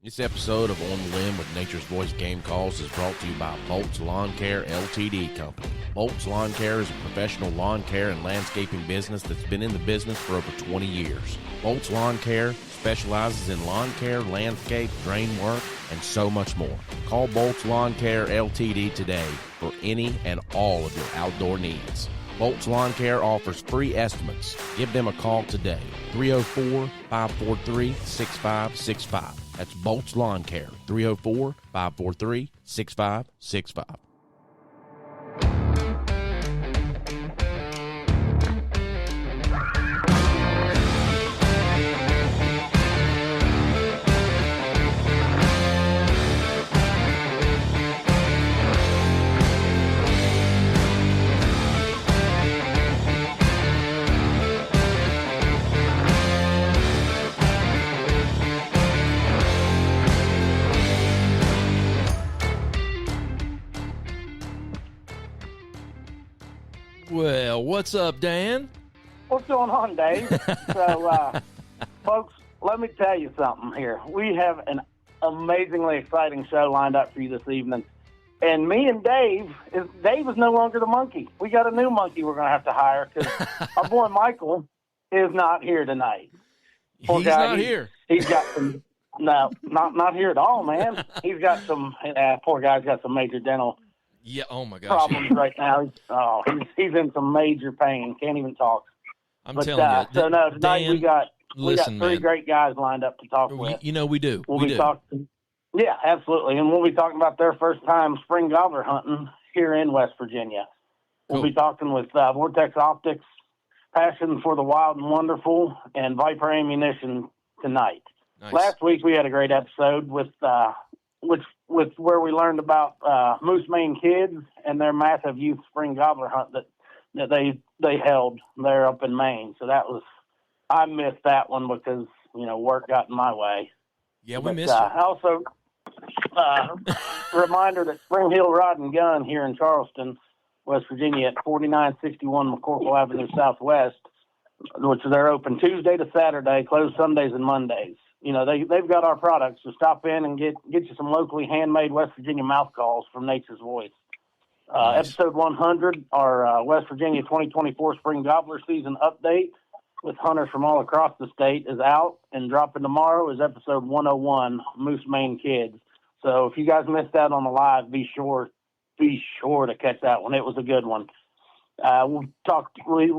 This episode of On the Limb with Nature's Voice Game Calls is brought to you by Bolt's Lawn Care Ltd. Company. Bolt's Lawn Care is a professional lawn care and landscaping business that's been in the business for over 20 years. Bolt's Lawn Care specializes in lawn care, landscape, drain work, and so much more. Call Bolt's Lawn Care Ltd. today for any and all of your outdoor needs. Bolt's Lawn Care offers free estimates. Give them a call today, 304-543-6565. That's Bolt's Lawn Care, 304-543-6565. Well, what's up, Dan? What's going on, Dave? So, folks, let me tell you something here. We have an amazingly exciting show lined up for you this evening. And me and Dave is no longer the monkey. We got a new monkey we're going to have to hire because our boy Michael is not here tonight. He's not here. He's got some, no, not here at all, man. He's got some, poor guy's got some major dental oh my gosh, problems right now. He's in some major pain. Can't even talk. I'm telling you. So no, tonight Dan, we got listen, three man. great guys lined up to talk with. You know we do. We do. Yeah, absolutely. And we'll be talking about their first time spring gobbler hunting here in West Virginia. We'll Cool. be talking with Vortex Optics, Passion for the Wild and Wonderful, and Viper Ammunition tonight. Nice. Last week we had a great episode with where we learned about Moose Maine Kids and their massive youth spring gobbler hunt that they held there up in Maine. So I missed that one because work got in my way. Yeah, we missed it. Also, reminder that Spring Hill Rod and Gun here in Charleston, West Virginia, at 4961 McCorkle Avenue Southwest, which they're open Tuesday to Saturday, closed Sundays and Mondays. They've got our products, so stop in and get you some locally handmade West Virginia mouth calls from Nature's Voice. Nice. Episode 100, our West Virginia 2024 Spring Gobbler Season update with hunters from all across the state is out, and dropping tomorrow is episode 101, Moose Maine Kids. So if you guys missed out on the live, be sure to catch that one. It was a good one. We talked with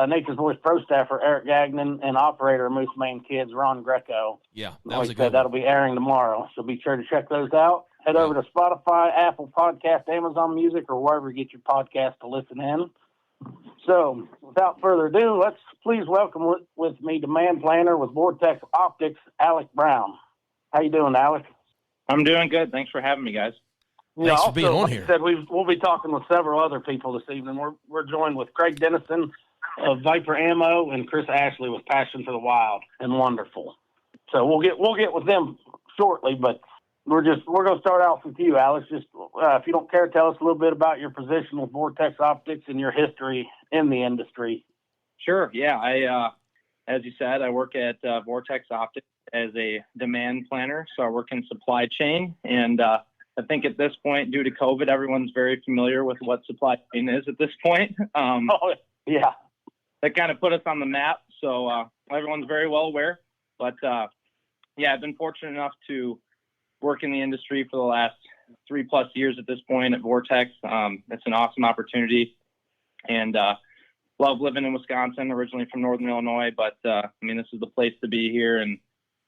Nature's Voice pro staffer Eric Gagnon and operator of Moose Maine Kids Ron Greco. Yeah, that'll be airing tomorrow, so be sure to check those out. Head over to Spotify, Apple Podcast, Amazon Music, or wherever you get your podcast to listen in. So, without further ado, let's please welcome with me demand planner with Vortex Optics, Alec Brown. How you doing, Alec? I'm doing good. Thanks for having me, guys. Thanks for being on here. Like I said, we'll be talking with several other people this evening. We're joined with Craig Dennison of Viper Ammo and Chris Ashley with Passion for the Wild and Wonderful. So we'll get with them shortly, but we're going to start off with you, Alex. Just if you don't care, tell us a little bit about your position with Vortex Optics and your history in the industry. Sure. Yeah. As you said, I work at Vortex Optics as a demand planner. So I work in supply chain, and I think at this point, due to COVID, everyone's very familiar with what supply chain is at this point. Yeah. That kind of put us on the map. So everyone's very well aware. But yeah, I've been fortunate enough to work in the industry for the last 3+ years at this point at Vortex. It's an awesome opportunity, and love living in Wisconsin, originally from Northern Illinois, but this is the place to be here, and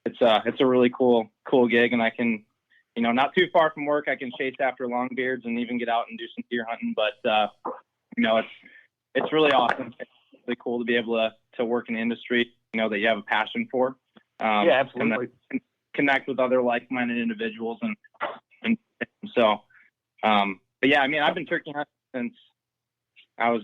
it's a really cool gig, and I can, not too far from work, I can chase after longbeards and even get out and do some deer hunting, but it's really awesome. It's really cool to be able to work in the industry, that you have a passion for. Yeah, absolutely. Connect with other like-minded individuals, and so, but yeah, I've been turkey hunting since I was,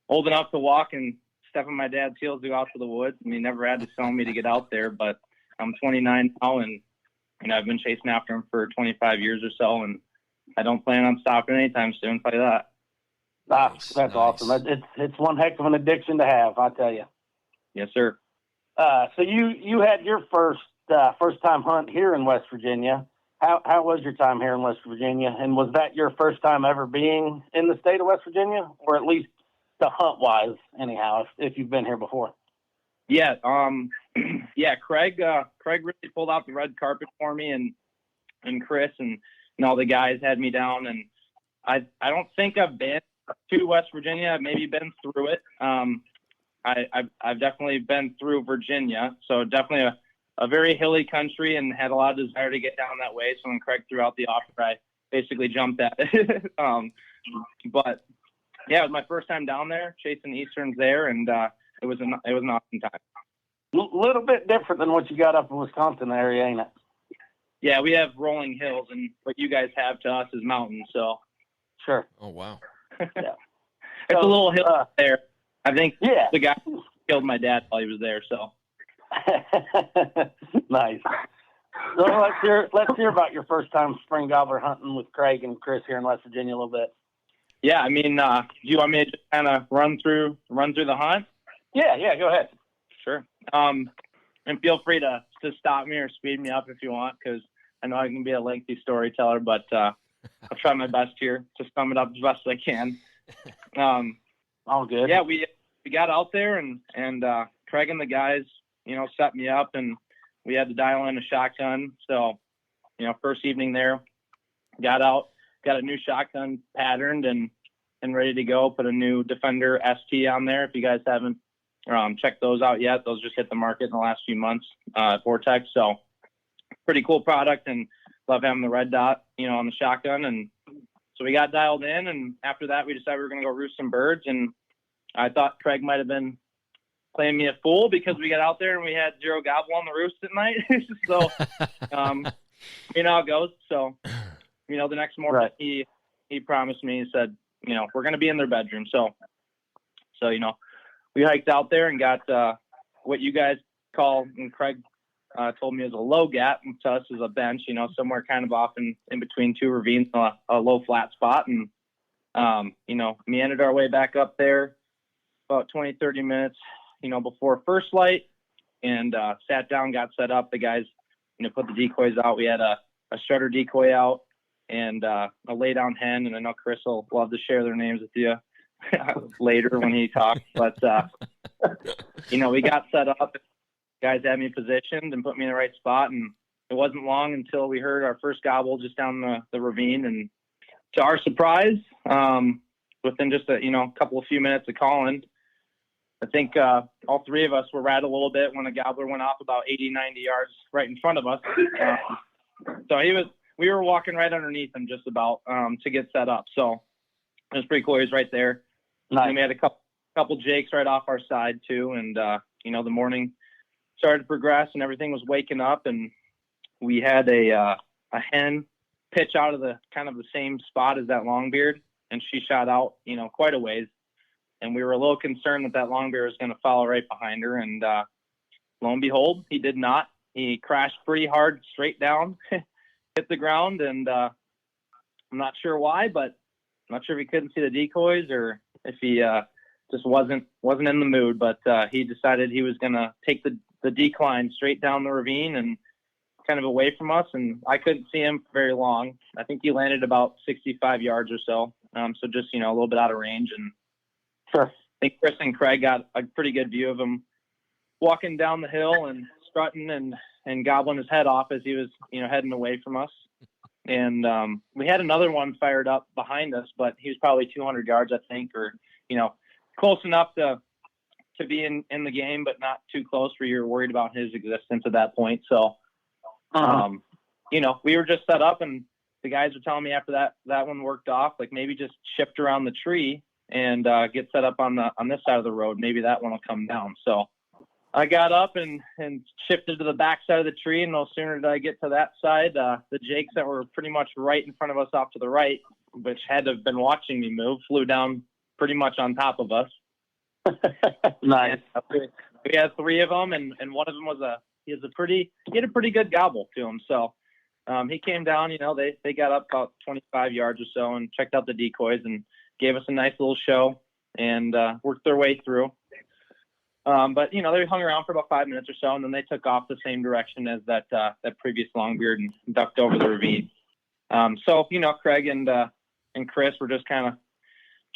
old enough to walk and step on my dad's heels to go out to the woods. Never had to sell me to get out there, but I'm 29 now, and I've been chasing after him for 25 years or so, and I don't plan on stopping anytime soon. I'll tell you that. That's awesome. It's one heck of an addiction to have, I tell you. Yes, sir. So you had your first first time hunt here in West Virginia. How was your time here in West Virginia? And was that your first time ever being in the state of West Virginia, or at least the hunt wise, anyhow, if you've been here before? Yeah. Yeah. Craig really pulled out the red carpet for me, and Chris and all the guys had me down. And I don't think I've been to West Virginia. I've maybe been through it. I've definitely been through Virginia. So definitely a very hilly country, and had a lot of desire to get down that way. So when Craig threw out the offer, I basically jumped at it. But yeah, it was my first time down there chasing Easterns there. And, it was an awesome time. A little bit different than what you got up in Wisconsin area, ain't it? Yeah, we have rolling hills, and what you guys have to us is mountains. So sure. Oh wow. Yeah. It's a little hill there. I think the guy killed my dad while he was there. So nice. So let's hear about your first time spring gobbler hunting with Craig and Chris here in West Virginia a little bit. Yeah, I mean, do you want me to just kind of run through the hunt? Yeah, go ahead. Sure. And feel free to stop me or speed me up if you want, because I know I can be a lengthy storyteller, but I'll try my best here to sum it up as best as I can. All good. Yeah, we got out there, and Craig and the guys, set me up, and we had to dial in a shotgun. So, first evening there, got out, got a new shotgun patterned and ready to go. Put a new Defender ST on there. If you guys haven't checked those out yet, those just hit the market in the last few months, Vortex. So pretty cool product, and love having the red dot, on the shotgun. And so we got dialed in, and after that we decided we were going to go roost some birds. And I thought Craig might have been playing me a fool, because we got out there and we had 0 gobble on the roost at night. So, you know how it goes. So, the next morning he promised me, he said, we're going to be in their bedroom. So, we hiked out there and got what you guys call, and Craig told me, is a low gap, and to us is a bench, somewhere kind of off in between 2 ravines, a low flat spot. And, meandered our way back up there about 20, 30 minutes, before first light, and sat down, got set up. The guys, put the decoys out. We had a strutter decoy out and a lay down hen. And I know Chris will love to share their names with you later when he talks, but we got set up. Guys had me positioned and put me in the right spot, and it wasn't long until we heard our first gobble just down the ravine. And to our surprise, within just a few minutes of calling, I think all 3 of us were rattled a little bit when a gobbler went off about 80, 90 yards right in front of us. So we were walking right underneath him just about to get set up. So it was pretty cool. He was right there. Nice. And we had a couple jakes right off our side too. And, the morning started to progress and everything was waking up, and we had a hen pitch out of the kind of the same spot as that longbeard, and she shot out, quite a ways. And we were a little concerned that longbeard was going to follow right behind her. And lo and behold, he did not. He crashed pretty hard straight down, hit the ground, and I'm not sure why, but I'm not sure if he couldn't see the decoys or if he just wasn't in the mood. But he decided he was going to take the decline straight down the ravine and kind of away from us. And I couldn't see him for very long. I think he landed about 65 yards or so. So just, a little bit out of range. And sure. I think Chris and Craig got a pretty good view of him walking down the hill and strutting and gobbling his head off as he was, heading away from us. And we had another one fired up behind us, but he was probably 200 yards, I think, or, close enough to be in the game, but not too close where you're worried about his existence at that point. So, we were just set up, and the guys were telling me after that one worked off, like maybe just shift around the tree and get set up on this side of the road. Maybe that one will come down. So I got up and shifted to the back side of the tree, and no sooner did I get to that side, the jakes that were pretty much right in front of us off to the right, which had to have been watching me move, flew down pretty much on top of us. Nice. We had 3 of them, and one of them he had a pretty good gobble to him. So he came down, they got up about 25 yards or so and checked out the decoys and gave us a nice little show and worked their way through. But they hung around for about 5 minutes or so, and then they took off the same direction as that previous longbeard and ducked over the ravine. So Craig and Chris were just kind of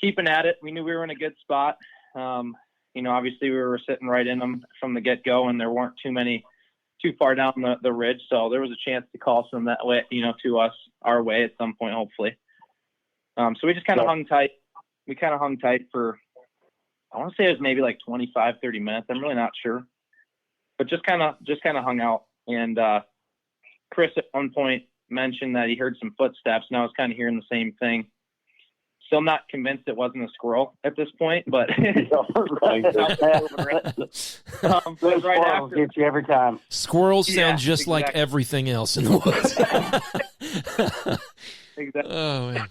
keeping at it. We knew we were in a good spot. Obviously we were sitting right in them from the get-go, and there weren't too far down the ridge, so there was a chance to call some that way, to us, our way at some point, hopefully. So we just kind of hung tight. We kind of hung tight for, I want to say it was maybe like 25, 30 minutes. I'm really not sure, but just kind of hung out. And Chris at one point mentioned that he heard some footsteps, and I was kind of hearing the same thing. Still not convinced it wasn't a squirrel at this point, but right after, get you every time. Squirrels sound just like everything else in the woods. Exactly. Oh, man.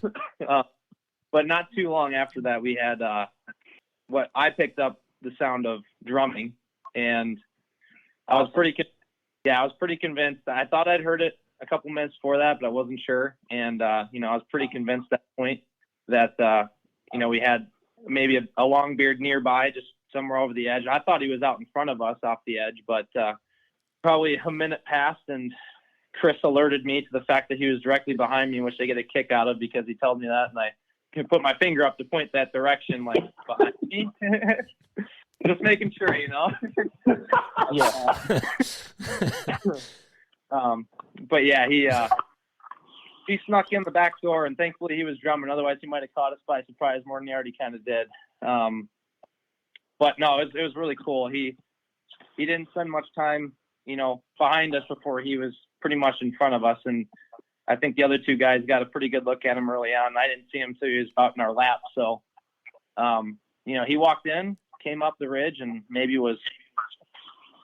But not too long after that, we had what I picked up the sound of drumming, and I was pretty convinced. I thought I'd heard it a couple minutes before that, but I wasn't sure. And I was pretty convinced at that point that we had maybe a longbeard nearby, just somewhere over the edge. I thought he was out in front of us off the edge, but probably a minute passed, and Chris alerted me to the fact that he was directly behind me, which I get a kick out of because he told me that, and I can put my finger up to point that direction, like behind me. Just making sure, Yeah. But yeah, he snuck in the back door, and thankfully he was drumming. Otherwise, he might have caught us by surprise more than he already kind of did. But no, it was really cool. He didn't spend much time, behind us before he was pretty much in front of us. And I think the other two guys got a pretty good look at him early on. I didn't see him until he was about in our lap. So, he walked in, came up the ridge, and maybe was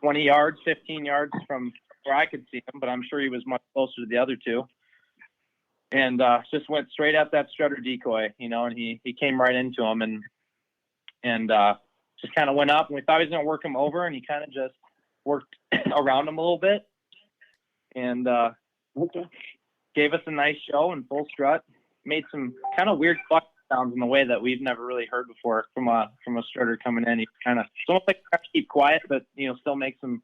20 yards, 15 yards from where I could see him, but I'm sure he was much closer to the other two. And just went straight at that strutter decoy, and he came right into him and just kind of went up, and we thought he was going to work him over, and he kind of just worked around him a little bit and gave us a nice show and full strut. Made some kind of weird cluck sounds in the way that we've never really heard before from a strutter coming in. He kind of, it's almost like trying to keep quiet, but still make some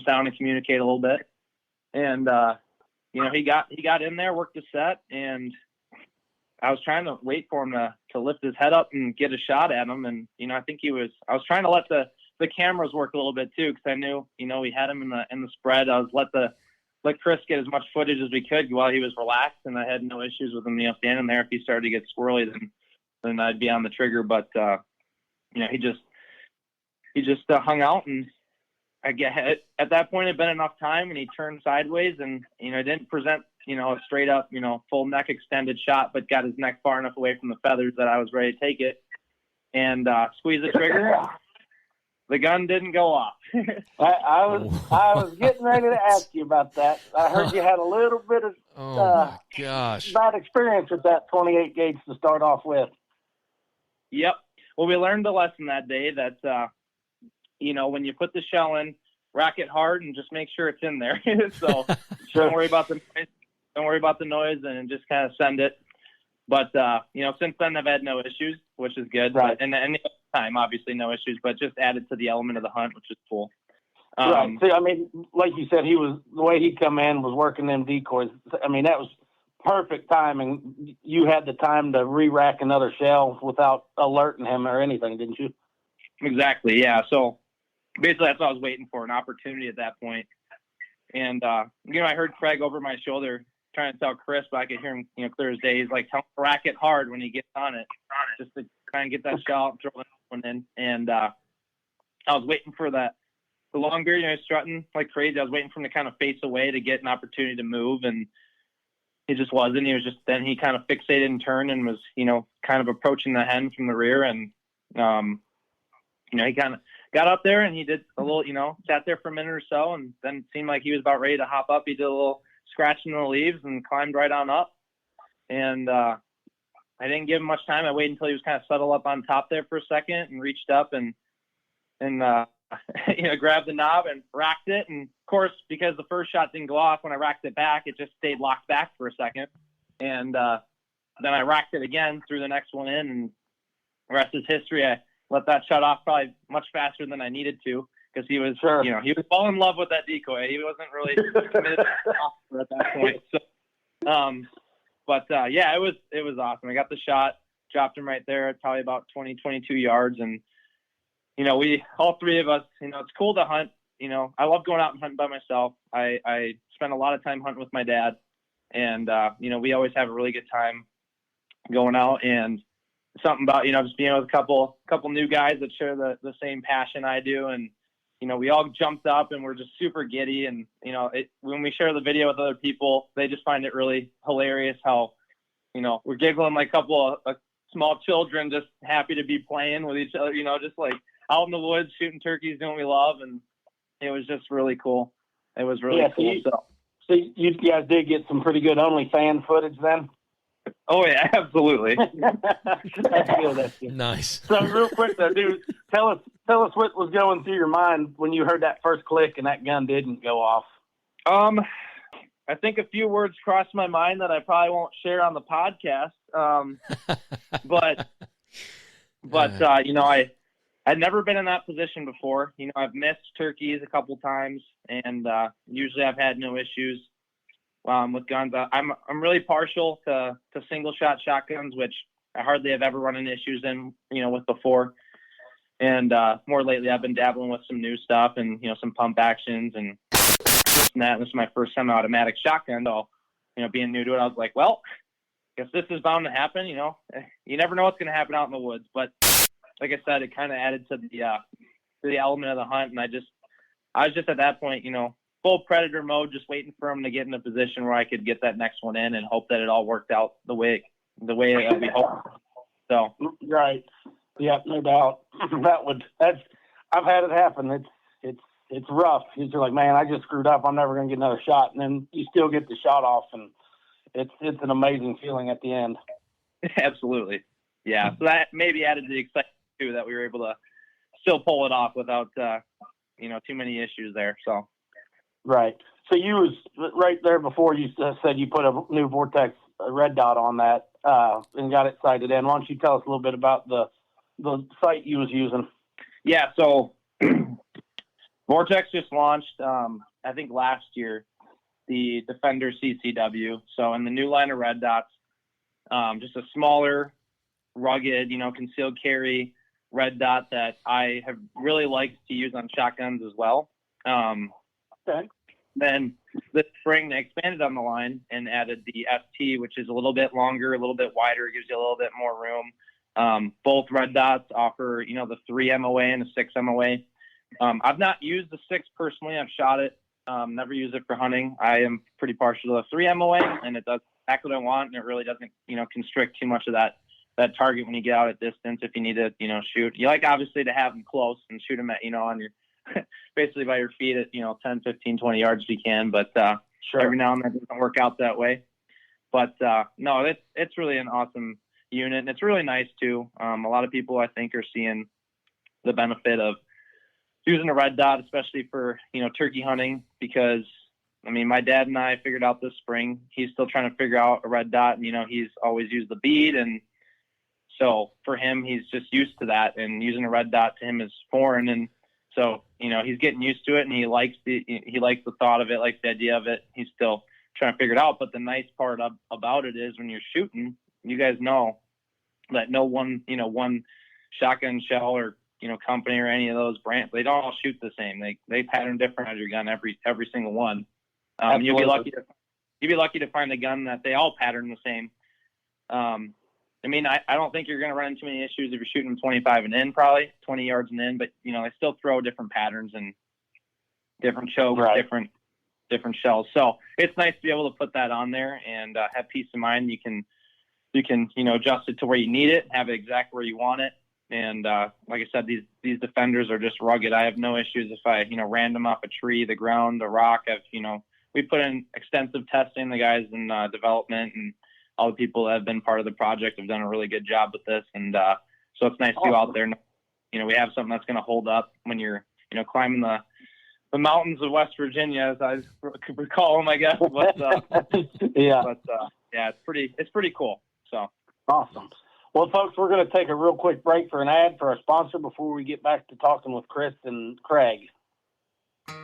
sound and communicate a little bit. And he got in there, worked the set, and I was trying to wait for him to lift his head up and get a shot at him. And I think I was trying to let the cameras work a little bit too, because I knew we had him in the spread. I was let Chris get as much footage as we could while he was relaxed, and I had no issues with him standing there. If he started to get squirrely, then I'd be on the trigger. But he just hung out, and I guess at that point it had been enough time, and he turned sideways, and didn't present a straight up full neck extended shot, but got his neck far enough away from the feathers that I was ready to take it and squeeze the trigger. The gun didn't go off. I was getting ready to ask you about that. I heard you had a little bit of my gosh, bad experience with that 28 gauge to start off with. Yep. Well, we learned the lesson that day that when you put the shell in, rack it hard and just make sure it's in there. So don't worry about the noise. Don't worry about the noise, and just kind of send it. But since then I've had no issues, which is good. Right. And the time, obviously no issues, but just added to the element of the hunt, which is cool. Right. See, I mean, like you said, the way he come in was working them decoys. I mean, that was perfect timing. You had the time to re-rack another shell without alerting him or anything, didn't you? Exactly. Yeah. So basically that's what I was waiting for, an opportunity at that point. And, I heard Craig over my shoulder trying to tell Chris, but I could hear him, clear as day. He's like, tell him to rack it hard when he gets on it, just to try and get that shell and throw that one in. And I was waiting for the longbeard, he was strutting like crazy. I was waiting for him to kind of face away to get an opportunity to move, and he just wasn't. Then he kind of fixated and turned and was, kind of approaching the hen from the rear. And, he kind of got up there and he did a little, sat there for a minute or so, and then it seemed like he was about ready to hop up. He did a little scratching in the leaves and climbed right on up. And I didn't give him much time. I waited until he was kind of settled up on top there for a second and reached up and grabbed the knob and racked it. And of course, because the first shot didn't go off, when I racked it back, it just stayed locked back for a second. And then I racked it again, threw the next one in, and the rest is history. let that shut off probably much faster than I needed to, because he was, he was all in love with that decoy. He wasn't really committed to the offer at that point. So, yeah, it was awesome. I got the shot, dropped him right there at probably about 20, 22 yards. And, we, all three of us, it's cool to hunt. I love going out and hunting by myself. I spend a lot of time hunting with my dad, and, we always have a really good time going out, and something about, just being with a couple new guys that share the same passion I do. And, we all jumped up and we're just super giddy. And, when we share the video with other people, they just find it really hilarious how, we're giggling like a couple of small children, just happy to be playing with each other, just like out in the woods, shooting turkeys, doing what we love. And it was just really cool. It was really cool. So you guys did get some pretty good OnlyFans footage then? Oh yeah, absolutely. That's good. Nice. So real quick though, dude, tell us what was going through your mind when you heard that first click and that gun didn't go off. I think a few words crossed my mind that I probably won't share on the podcast. I'd never been in that position before. I've missed turkeys a couple times, and usually I've had no issues with guns. I'm really partial to single shot shotguns, which I hardly have ever run into issues in, with before. And more lately, I've been dabbling with some new stuff and some pump actions and that. This is my first semi-automatic shotgun. So, being new to it, I was like, well, I guess this is bound to happen. You never know what's going to happen out in the woods. But like I said, it kind of added to the element of the hunt. And I was just at that point, full predator mode, just waiting for him to get in a position where I could get that next one in and hope that it all worked out the way that we hoped. So right, yeah, no doubt. I've had it happen. It's rough. You're like, man, I just screwed up. I'm never gonna get another shot, and then you still get the shot off, and it's an amazing feeling at the end. Absolutely, yeah. So that maybe added to the excitement too, that we were able to still pull it off without too many issues there. So. Right. So you was right there before you said you put a new Vortex red dot on that and got it sighted in. Why don't you tell us a little bit about the sight you was using? Yeah. So Vortex just launched, I think last year, the Defender CCW. So in the new line of red dots, just a smaller, rugged, concealed carry red dot that I have really liked to use on shotguns as well. Okay. Then this spring they expanded on the line and added the ST, which is a little bit longer, a little bit wider, gives you a little bit more room. Both red dots offer, the 3 MOA and a 6 MOA. I've not used the 6 personally. I've shot it, never used it for hunting. I am pretty partial to the 3 MOA, and it does exactly what I want, and it really doesn't, constrict too much of that target when you get out at distance. If you need to, shoot, you like obviously to have them close and shoot them at, on your basically by your feet at 10, 15, 20 yards if you can, but sure. Every now and then it doesn't work out that way. But no, it's really an awesome unit, and it's really nice too. A lot of people I think are seeing the benefit of using a red dot, especially for turkey hunting, because my dad and I figured out this spring. He's still trying to figure out a red dot, and he's always used the bead, and so for him he's just used to that, and using a red dot to him is foreign. And so, he's getting used to it, and he likes the thought of it, likes the idea of it. He's still trying to figure it out. But the nice part about it is when you're shooting, you guys know that no one shotgun shell or, company or any of those brands, they don't all shoot the same. They pattern different on your gun, every single one. You'd be lucky to find a gun that they all pattern the same. I don't think you're going to run into any issues if you're shooting 25 and in, probably 20 yards and in, but they still throw different patterns and different chokes, right. different shells. So it's nice to be able to put that on there and have peace of mind. You can adjust it to where you need it, have it exactly where you want it. And like I said, these Defenders are just rugged. I have no issues if I ran them off a tree, the ground, the rock. We put in extensive testing. The guys in development and all the people that have been part of the project have done a really good job with this. And so it's nice to go out there and, we have something that's going to hold up when you're, climbing the mountains of West Virginia, as I recall them, I guess. But, yeah. But, yeah, it's pretty cool. So awesome. Well, folks, we're going to take a real quick break for an ad for our sponsor before we get back to talking with Chris and Craig.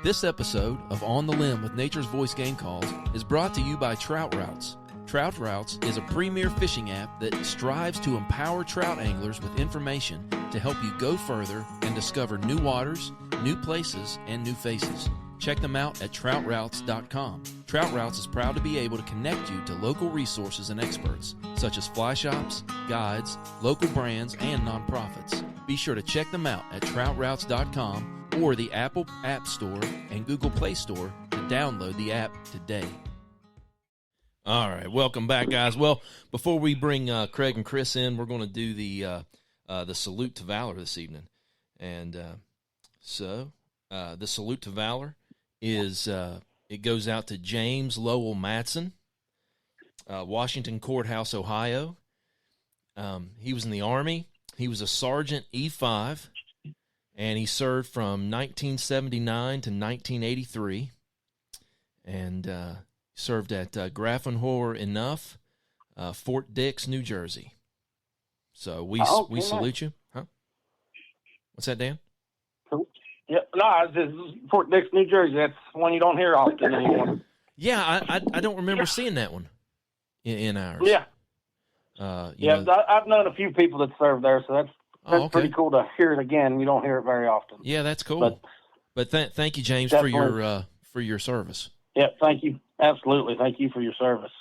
This episode of On the Limb with Nature's Voice Game Calls is brought to you by Trout Routes. Trout Routes is a premier fishing app that strives to empower trout anglers with information to help you go further and discover new waters, new places, and new faces. Check them out at troutroutes.com. Trout Routes is proud to be able to connect you to local resources and experts, such as fly shops, guides, local brands, and nonprofits. Be sure to check them out at troutroutes.com or the Apple App Store and Google Play Store to download the app today. All right, welcome back, guys. Well, before we bring Craig and Chris in, we're going to do the Salute to Valor this evening. And so the Salute to Valor is it goes out to James Lowell Matson, Washington Courthouse, Ohio. He was in the Army. He was a Sergeant E5, and he served from 1979 to 1983, and served at Grafenhor Enough, Fort Dix, New Jersey. So we salute you. Huh? What's that, Dan? Yeah, no, it's just Fort Dix, New Jersey. That's one you don't hear often anymore. Yeah, I don't remember seeing that one in ours. Yeah. You know, I've known a few people that served there, so that's okay. Pretty cool to hear it again. You don't hear it very often. Yeah, that's cool. But thank you, James, for your service. Yeah, thank you. Absolutely. Thank you for your service.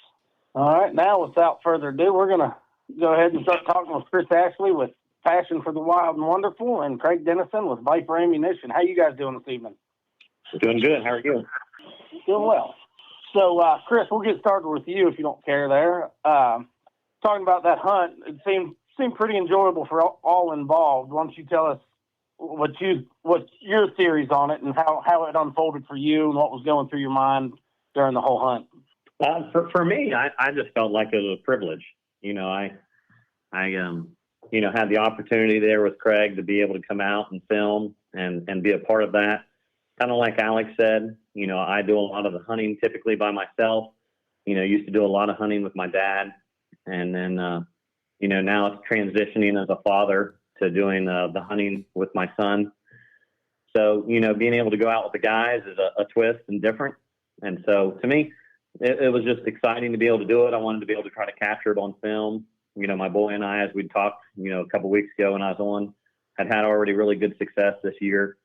All right, now without further ado, we're going to go ahead and start talking with Chris Ashley with Passion for the Wild and Wonderful and Craig Dennison with Viper Ammunition. How you guys doing this evening? Doing good. How are you? Doing well. So, Chris, we'll get started with you if you don't care there. Talking about that hunt, it seemed pretty enjoyable for all involved. Why don't you tell us what your theories on it and how it unfolded for you and what was going through your mind during the whole hunt? For me, I just felt like it was a privilege. You know, I had the opportunity there with Craig to be able to come out and film and be a part of that. Kind of like Alec said, you know, I do a lot of the hunting typically by myself. You know, used to do a lot of hunting with my dad. And then, now it's transitioning as a father to doing the hunting with my son. So, being able to go out with the guys is a twist and different. And so to me, it was just exciting to be able to do it. I wanted to be able to try to capture it on film. You know, my boy and I, as we talked, a couple of weeks ago when I was on, had already really good success this year.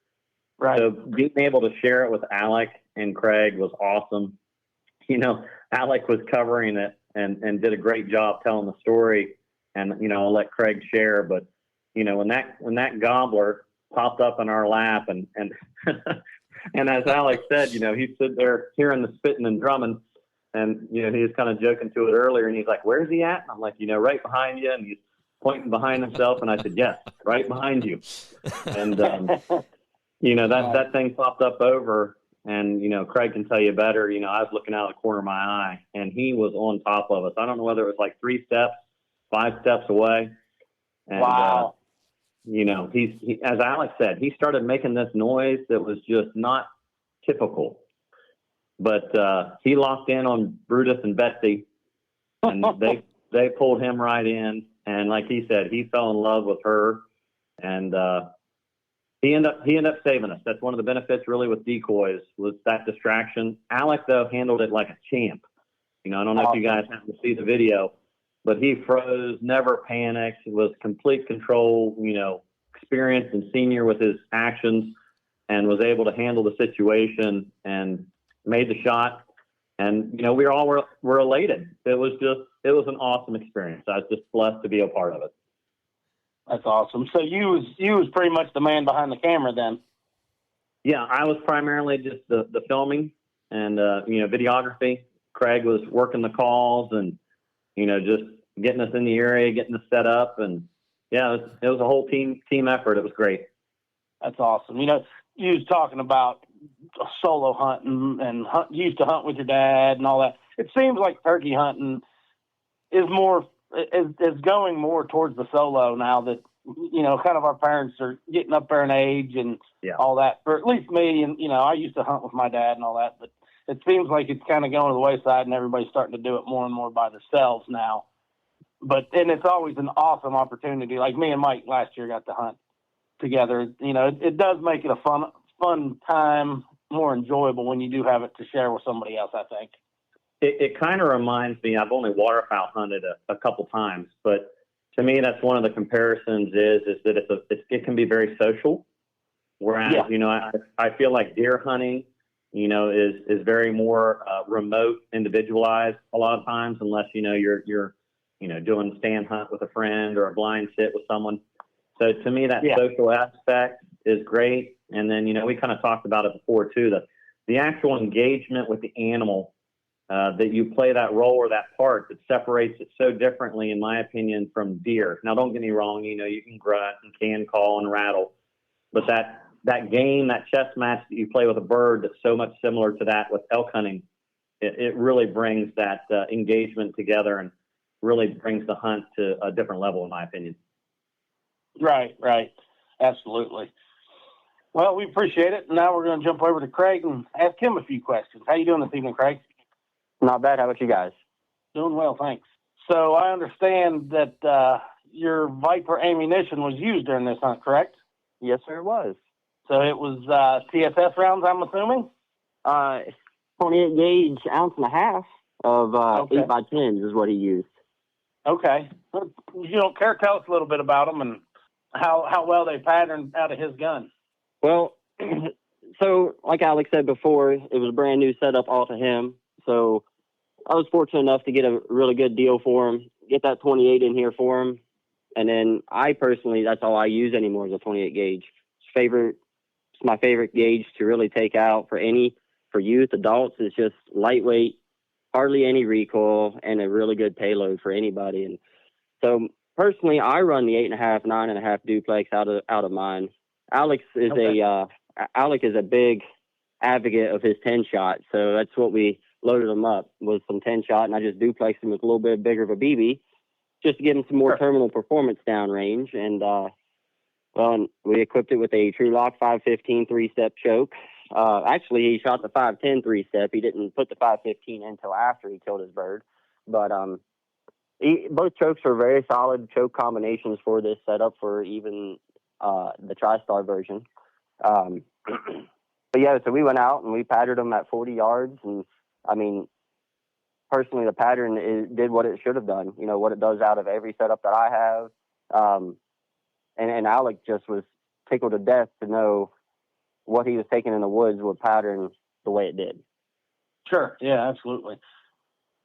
Right. So being able to share it with Alec and Craig was awesome. Alec was covering it and did a great job telling the story. And, I'll let Craig share. But, when that gobbler popped up in our lap and and as Alec said, he'd sit there hearing the spitting and drumming. And, he was kind of joking to it earlier. And he's like, where's he at? And I'm like, right behind you. And he's pointing behind himself. And I said, yes, right behind you. And, that thing popped up over. And, Craig can tell you better. I was looking out of the corner of my eye. And he was on top of us. I don't know whether it was like 3 steps, 5 steps away. And, wow. He, as Alec said, he started making this noise that was just not typical. But he locked in on Brutus and Betsy, and they pulled him right in. And like he said, he fell in love with her, and he ended up saving us. That's one of the benefits, really, with decoys was that distraction. Alec though handled it like a champ. I don't know if you guys happen to see the video, but he froze, never panicked. It was complete control. Experienced and senior with his actions, and was able to handle the situation and made the shot. And, we were elated. It was an awesome experience. I was just blessed to be a part of it. That's awesome. So you was pretty much the man behind the camera then. Yeah, I was primarily just the filming and, videography. Craig was working the calls and, just getting us in the area, getting us set up. And yeah, it was a whole team effort. It was great. That's awesome. You was talking about solo hunting and you used to hunt with your dad and all that. It seems like turkey hunting is going more towards the solo now that, kind of our parents are getting up there in age and all that. For at least me, and, I used to hunt with my dad and all that, but it seems like it's kind of going to the wayside and everybody's starting to do it more and more by themselves now. and it's always an awesome opportunity. Like me and Mike last year got to hunt together. You know, it does make it a fun time, more enjoyable when you do have it to share with somebody else, I think. It kind of reminds me, I've only waterfowl hunted a couple times, but to me, that's one of the comparisons is that it can be very social. Whereas, Yeah. you know, I feel like deer hunting, you know, is very more remote, individualized a lot of times, unless, you know, you're, you know, doing stand hunt with a friend or a blind sit with someone. So to me, that social aspect is great. And then, you know, we kind of talked about it before too, the actual engagement with the animal, that you play that role or that part that separates it so differently, in my opinion, from deer. Now, don't get me wrong, you know, you can grunt and can call and rattle, but that game, that chess match that you play with a bird that's so much similar to that with elk hunting, it really brings that engagement together and really brings the hunt to a different level, in my opinion. Right. Absolutely. Well, we appreciate it. Now we're going to jump over to Craig and ask him a few questions. How you doing this evening, Craig? Not bad. How about you guys? Doing well, thanks. So I understand that your Viper ammunition was used during this hunt, correct? Yes, sir, it was. So it was TSS rounds, I'm assuming? 28 gauge ounce and a half of Okay. 8x10s is what he used. Okay. You don't care? Tell us a little bit about them and how well they patterned out of his gun. Well, so like Alec said before, it was a brand new setup all to him. So I was fortunate enough to get a really good deal for him, get that 28 in here for him. And then I personally, that's all I use anymore is a 28 gauge. It's my favorite gauge to really take out for youth, adults. It's just lightweight, hardly any recoil, and a really good payload for anybody. And so personally, I run the 8.5, 9.5 duplex out of mine. Alec is a big advocate of his 10 shot. So that's what we loaded him up with, some 10 shot, and I just duplexed him with a little bit bigger of a BB just to give him some more terminal performance downrange. And, we equipped it with a True Lock 515 3-step choke. Actually, he shot the 510 3-step. He didn't put the 515 in until after he killed his bird. But both chokes are very solid choke combinations for this setup for even the TriStar version. But yeah, so we went out and we patterned them at 40 yards. And I mean, personally, the pattern did what it should have done, you know, what it does out of every setup that I have. And Alec just was tickled to death to know what he was taking in the woods would pattern the way it did. Sure. Yeah, absolutely.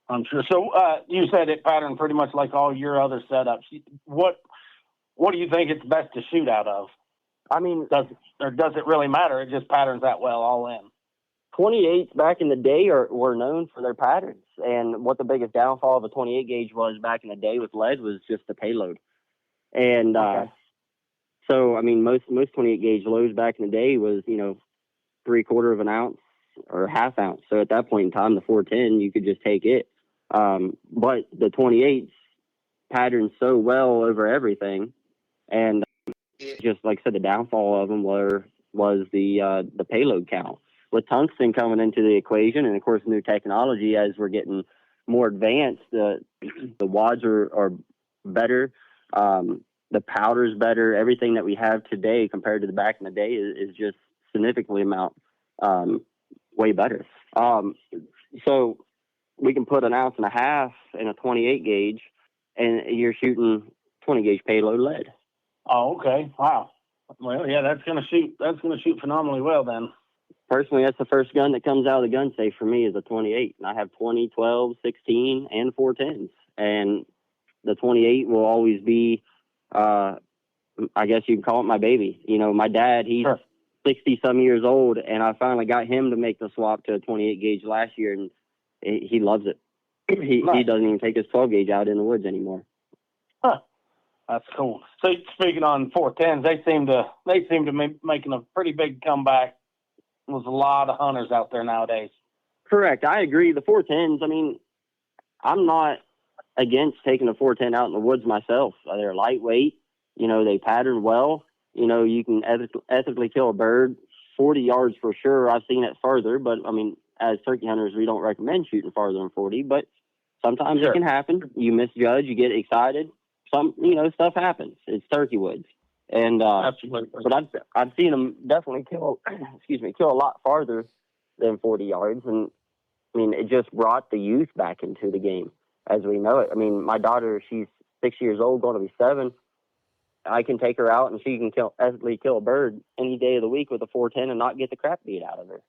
I'm sure. So you said it patterned pretty much like all your other setups. What do you think it's best to shoot out of? I mean, does it really matter? It just patterns that well all in. 28s back in the day were known for their patterns. And what the biggest downfall of a 28 gauge was back in the day with lead was just the payload. And so, I mean, most 28 gauge loads back in the day was, you know, 3/4 of an ounce or half ounce. So at that point in time, the 410, you could just take it. But the 28s patterned so well over everything. And just like I said, the downfall of them was the payload count. With tungsten coming into the equation, and of course new technology, as we're getting more advanced, the wads are better, the powder's better. Everything that we have today compared to the back in the day is just significantly way better. So we can put an ounce and a half in a 28 gauge, and you're shooting 20 gauge payload lead. Oh, okay. Wow. Well, yeah, that's gonna shoot phenomenally well then. Personally, that's the first gun that comes out of the gun safe for me is a 28. And I have 20, 12, 16, and 410s. And the 28 will always be, I guess you can call it my baby. You know, my dad, he's 60-some years old, and I finally got him to make the swap to a 28 gauge last year, and he loves it. He doesn't even take his 12 gauge out in the woods anymore. Huh. That's cool. So speaking on 410s, they seem to be making a pretty big comeback. There's a lot of hunters out there nowadays. Correct. I agree. The 410s, I mean, I'm not against taking a 410 out in the woods myself. They're lightweight. You know, they pattern well. You know, you can ethically kill a bird 40 yards for sure. I've seen it further, but I mean, as turkey hunters, we don't recommend shooting farther than 40. But Sometimes it can happen. You misjudge, you get excited. Stuff happens. It's turkey woods. And, Absolutely. but I've seen them definitely kill a lot farther than 40 yards. And I mean, it just brought the youth back into the game as we know it. I mean, my daughter, she's 6 years old, going to be 7. I can take her out and she can easily kill a bird any day of the week with a 410 and not get the crap beat out of her.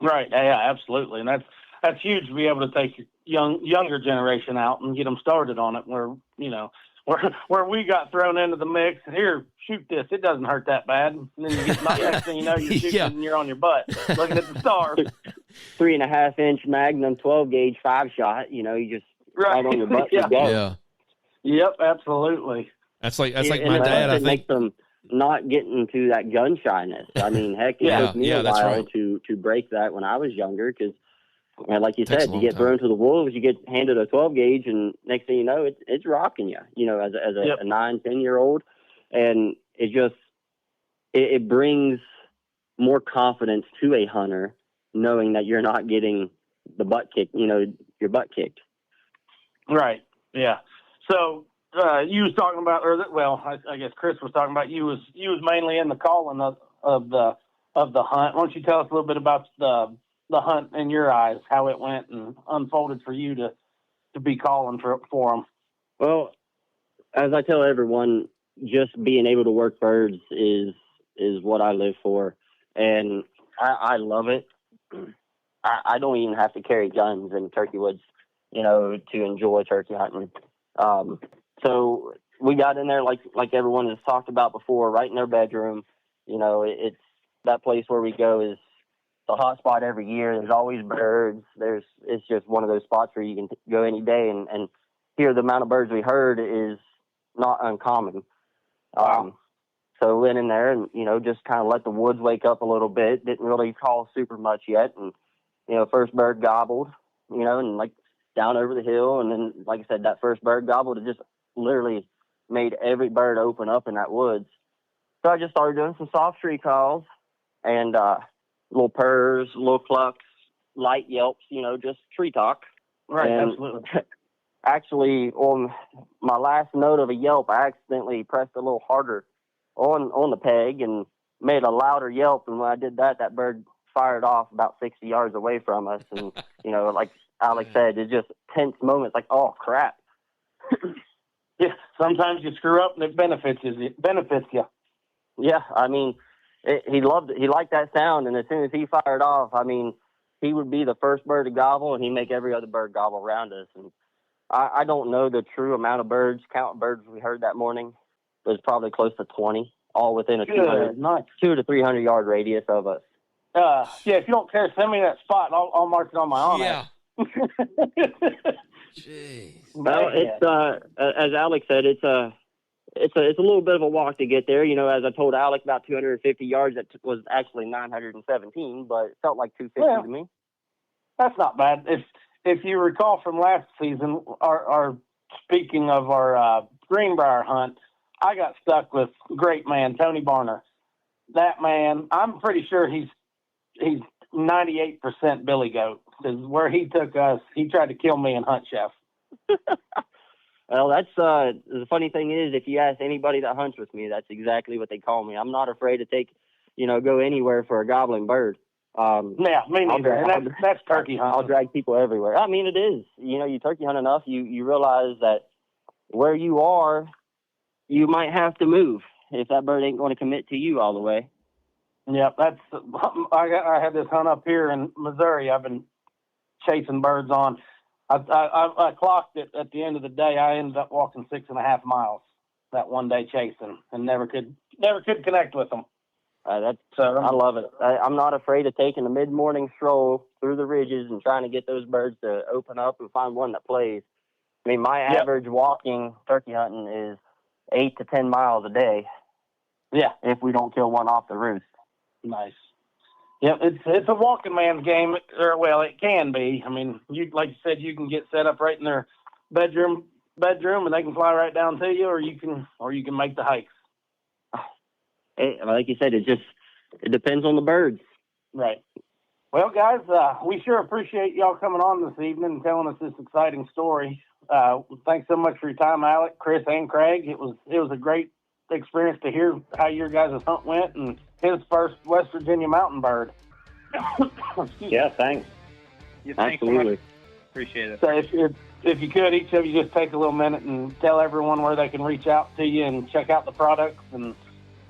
Right. Yeah, absolutely. And that's huge to be able to take your younger generation out and get them started on it where we got thrown into the mix. Here, shoot this. It doesn't hurt that bad. And then you get next thing you know, you're shooting and you're on your butt looking at the stars. 3.5-inch Magnum 12-gauge 5-shot. You just right on your butt. Yeah. You go. Yeah. Yep, absolutely. That's like my dad. I think makes them not get into that gun shyness. I mean, heck, it took me a while to break that when I was younger because, like you said, you get thrown to the wolves, you get handed a 12-gauge, and next thing you know, it's rocking you. As a 9, 10-year-old, and it brings more confidence to a hunter knowing that you're not getting the butt kicked. Your butt kicked. Right. Yeah. So. You was talking about, I guess Chris was talking about you was mainly in the calling of the hunt. Why don't you tell us a little bit about the hunt in your eyes, how it went and unfolded for you to be calling for them? Well, as I tell everyone, just being able to work birds is what I live for, and I love it. I don't even have to carry guns in turkey woods, to enjoy turkey hunting. So we got in there like everyone has talked about before, right in their bedroom. It's that place where we go is the hot spot every year. There's always birds. It's just one of those spots where you can go any day and hear the amount of birds we heard is not uncommon. So went in there and, just kind of let the woods wake up a little bit. Didn't really call super much yet. And, first bird gobbled, and like down over the hill. And then, like I said, that first bird gobbled, it just literally made every bird open up in that woods. So I just started doing some soft tree calls and little purrs, little clucks, light yelps, just tree talk. Right, and absolutely. Actually, on my last note of a yelp, I accidentally pressed a little harder on the peg and made a louder yelp. And when I did that, that bird fired off about 60 yards away from us. And, like Alec said, it's just tense moments like, oh, crap. Yeah, sometimes you screw up and it benefits you. Yeah, I mean, he loved it. He liked that sound, and as soon as he fired off, I mean, he would be the first bird to gobble, and he'd make every other bird gobble around us. And I don't know the true amount of count birds we heard that morning. It was probably close to 20, all within a 200 to 300 yard radius of us. If you don't care, send me that spot. I'll mark it on my own. Yeah. Jeez. Well, it's as Alec said, it's a little bit of a walk to get there. As I told Alec, about 250 yards. That was actually 917, but it felt like 250 to me. That's not bad. If you recall from last season, our speaking of our Greenbrier hunt, I got stuck with great man Tony Barner. That man, I'm pretty sure he's 98% Billy Goat. Because where he took us, he tried to kill me in Hunt Chef. Well, that's the funny thing is, if you ask anybody that hunts with me, that's exactly what they call me. I'm not afraid to go anywhere for a gobbling bird. Yeah, me neither. And that's turkey hunting. I'll drag people everywhere. I mean, it is. You turkey hunt enough, you realize that where you are, you might have to move if that bird ain't going to commit to you all the way. Yeah, I had this hunt up here in Missouri. I've been chasing birds on. I clocked it at the end of the day. I ended up walking 6.5 miles that one day chasing, and never could connect with them. I love it. I'm not afraid of taking a mid-morning stroll through the ridges and trying to get those birds to open up and find one that plays. I mean, my average walking turkey hunting is 8 to 10 miles a day. Yeah, if we don't kill one off the roost. Nice. Yep, it's a walking man's game. It can be. I mean, like you said, you can get set up right in their bedroom, and they can fly right down to you, or you can make the hikes. Like you said, it depends on the birds. Right. Well, guys, we sure appreciate y'all coming on this evening and telling us this exciting story. Thanks so much for your time, Alec, Chris, and Craig. It was a great experience to hear how your guys' hunt went and his first West Virginia mountain bird. Yeah, thanks. Yeah, thanks so much. Absolutely. Appreciate it. So if you could, each of you just take a little minute and tell everyone where they can reach out to you and check out the products and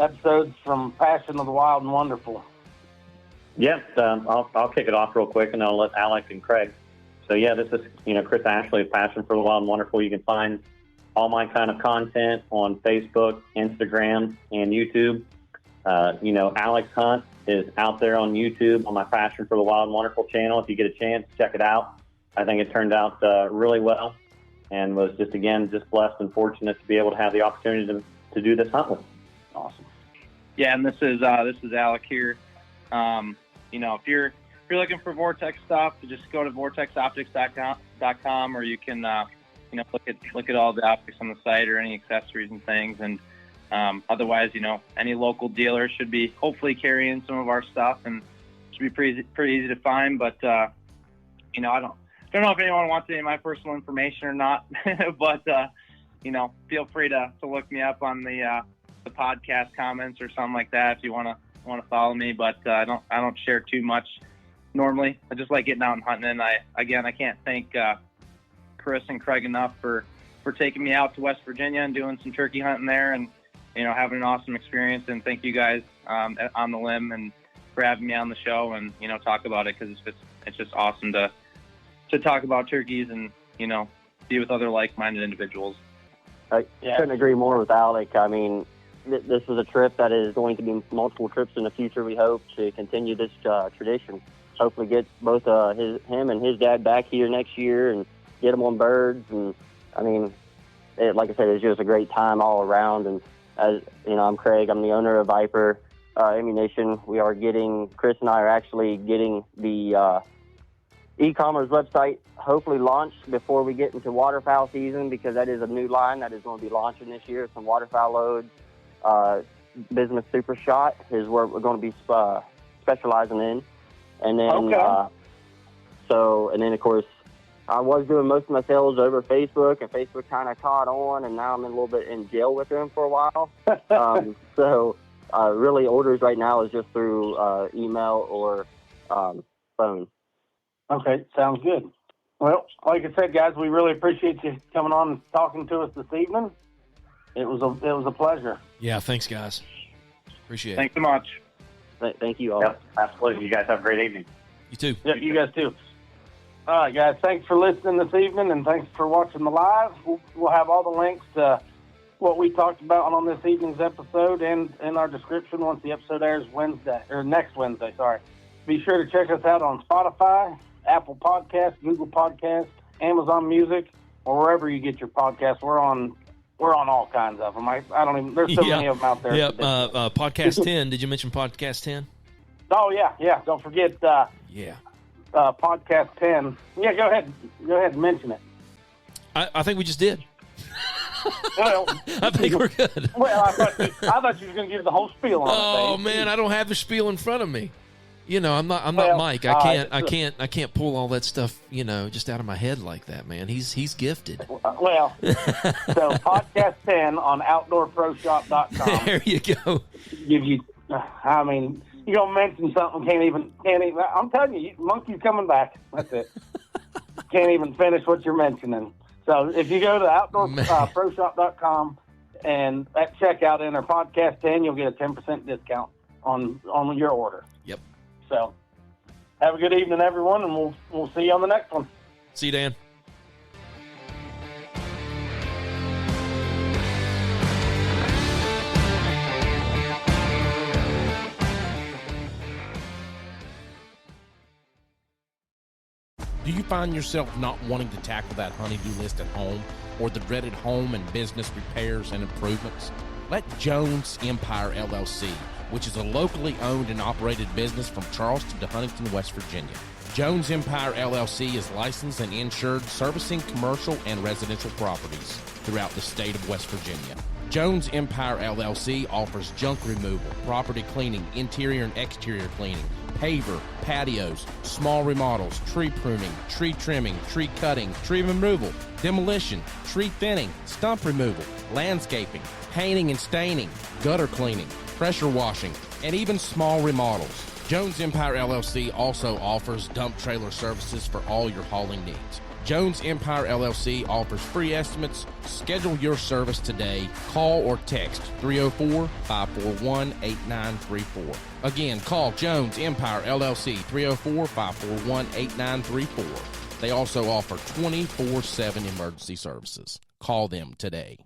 episodes from Passion of the Wild and Wonderful. Yes, I'll kick it off real quick, and I'll let Alec and Craig. So, yeah, this is, Chris Ashley of Passion for the Wild and Wonderful. You can find all my kind of content on Facebook, Instagram, and YouTube. Alec's Hunt is out there on YouTube on my Passion for the Wild and Wonderful channel. If you get a chance, check it out. I think it turned out really well and was just blessed and fortunate to be able to have the opportunity to do this hunt with. Awesome. Yeah, and this is Alec here. If you're looking for Vortex stuff, just go to vortexoptics.com, or you can look at all the optics on the site or any accessories and things. And otherwise, any local dealer should be hopefully carrying some of our stuff, and should be pretty easy to find. But I don't know if anyone wants any of my personal information or not, but feel free to look me up on the podcast comments or something like that if you want to follow me. But I don't share too much normally. I just like getting out and hunting, and I can't thank Chris and Craig enough for taking me out to West Virginia and doing some turkey hunting there, and having an awesome experience. And thank you guys on the limb and for having me on the show and talk about it, because it's just awesome to talk about turkeys and be with other like-minded individuals. I couldn't agree more with Alec. I mean, this is a trip that is going to be multiple trips in the future. We hope to continue this tradition. Hopefully get both him and his dad back here next year and get them on birds. And I mean, like I said, it's just a great time all around. And as I'm Craig. I'm the owner of Viper Ammunition. Chris and I are actually getting the e-commerce website hopefully launched before we get into waterfowl season, because that is a new line that is going to be launching this year. Some waterfowl loads. Bismuth Super Shot is where we're going to be specializing in. And then, okay. And then of course, I was doing most of my sales over Facebook, and Facebook kind of caught on, and now I'm in a little bit in jail with them for a while. Really orders right now is just through email or phone. Okay, sounds good. Well, like I said, guys, we really appreciate you coming on and talking to us this evening. It was a pleasure. Yeah, thanks, guys. Appreciate it. Thanks so much. Thank you all. Yep, absolutely. You guys have a great evening. You too. Yep, you guys too. All right, guys, thanks for listening this evening, and thanks for watching the live. We'll have all the links to what we talked about on this evening's episode and in our description once the episode airs next Wednesday. Sorry. Be sure to check us out on Spotify, Apple Podcasts, Google Podcasts, Amazon Music, or wherever you get your podcasts. We're on all kinds of them. I don't even. There's so many of them out there. Yeah. Podcast 10. Did you mention Podcast 10? Oh yeah. Don't forget. Podcast 10. Yeah, go ahead and mention it. I think we just did. Well, I think we're good. Well, I thought you were going to give the whole spiel on it. Oh man, I don't have the spiel in front of me. I'm not Mike. I can't pull all that stuff, just out of my head like that, man. He's gifted. Well, so podcast 10 on outdoorproshop.com. There you go. Give you, I mean, you're going to mention something, can't even, I'm telling you, monkey's coming back. That's it. Can't even finish what you're mentioning. So if you go to outdoorproshop.com and at checkout enter podcast 10, you'll get a 10% discount on your order. Yep. So have a good evening, everyone, and we'll see you on the next one. See you, Dan. Do you find yourself not wanting to tackle that honey-do list at home or the dreaded home and business repairs and improvements? Let Jones Empire LLC, which is a locally owned and operated business from Charleston to Huntington, West Virginia. Jones Empire LLC is licensed and insured, servicing commercial and residential properties throughout the state of West Virginia. Jones Empire LLC offers junk removal, property cleaning, interior and exterior cleaning, paver, patios, small remodels, tree pruning, tree trimming, tree cutting, tree removal, demolition, tree thinning, stump removal, landscaping, painting and staining, gutter cleaning, pressure washing, and even small remodels. Jones Empire LLC also offers dump trailer services for all your hauling needs. Jones Empire LLC offers free estimates. Schedule your service today. Call or text 304-541-8934. Again, call Jones Empire LLC 304-541-8934. They also offer 24/7 emergency services. Call them today.